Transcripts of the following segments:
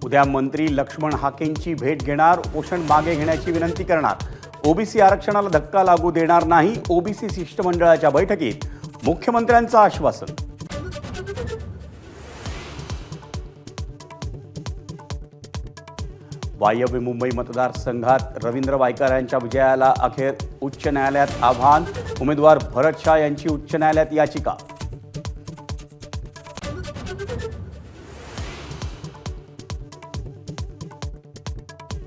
उद्या मंत्री लक्ष्मण हाकेंची भेट घेणार, उपोषण मागे घेण्याची विनंती करणार। ओबीसी आरक्षणाला धक्का लागू देणार नाही, ओबीसी शिष्टमंडळाच्या बैठकीत मुख्यमंत्र्यांचं आश्वासन। वायव्य मुंबई मतदारसंघात रवींद्र वायकर यांच्या विजयाला अखेर उच्च न्यायालयात आव्हान, उमेदवार भरत शाह यांची उच्च न्यायालयात याचिका।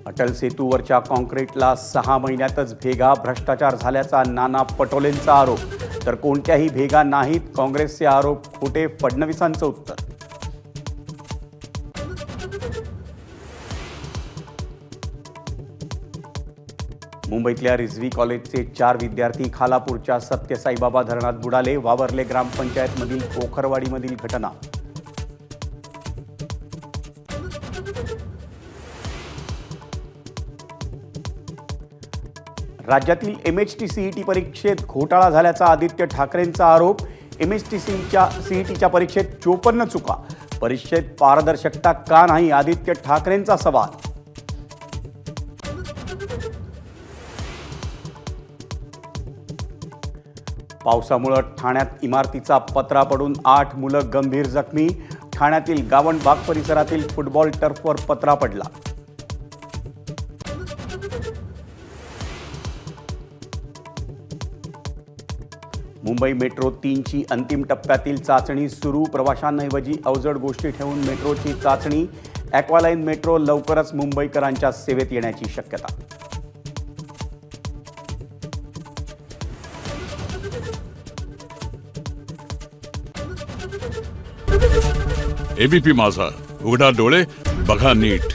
अटल सेतूवरच्या कॉन्क्रीटला 6 महिन्यातच भेगा, भ्रष्टाचार झाल्याचा नाना पटोलेंचा आरोप, तर कोणत्याही भेगा नाहीत, काँग्रेसचे आरोप खोटे, फडणवीसांचं उत्तर। मुंबईतल्या रिझवी कॉलेजचे 4 विद्यार्थी खालापूरच्या सत्यसाईबाबा धरणात बुडाले, वावरले ग्रामपंचायतमधील पोखरवाडीमधील घटना। राज्यातील एमएचटी सीईटी परीक्षेत घोटाळा झाल्याचा आदित्य ठाकरेंचा आरोप, एमएचटी सीईटीच्या परीक्षेत 54 चुका, परीक्षेत पारदर्शकता का नाही, आदित्य ठाकरेंचा सवाल। पावसामुळे ठाण्यात इमारतीचा पत्रा पडून 8 मुलं गंभीर जखमी, ठाण्यातील गावणबाग परिसरातील फुटबॉल टर्फवर पत्रा पडला। मुंबई मेट्रो 3ची अंतिम टप्प्यातील चाचणी सुरू, प्रवाशांऐवजी अवजड गोष्टी ठेवून मेट्रोची चाचणी, ॲक्वालाईन मेट्रो लवकरच मुंबईकरांच्या सेवेत येण्याची शक्यता। एबीपी माझा, उघडा डोळे बघा नीट।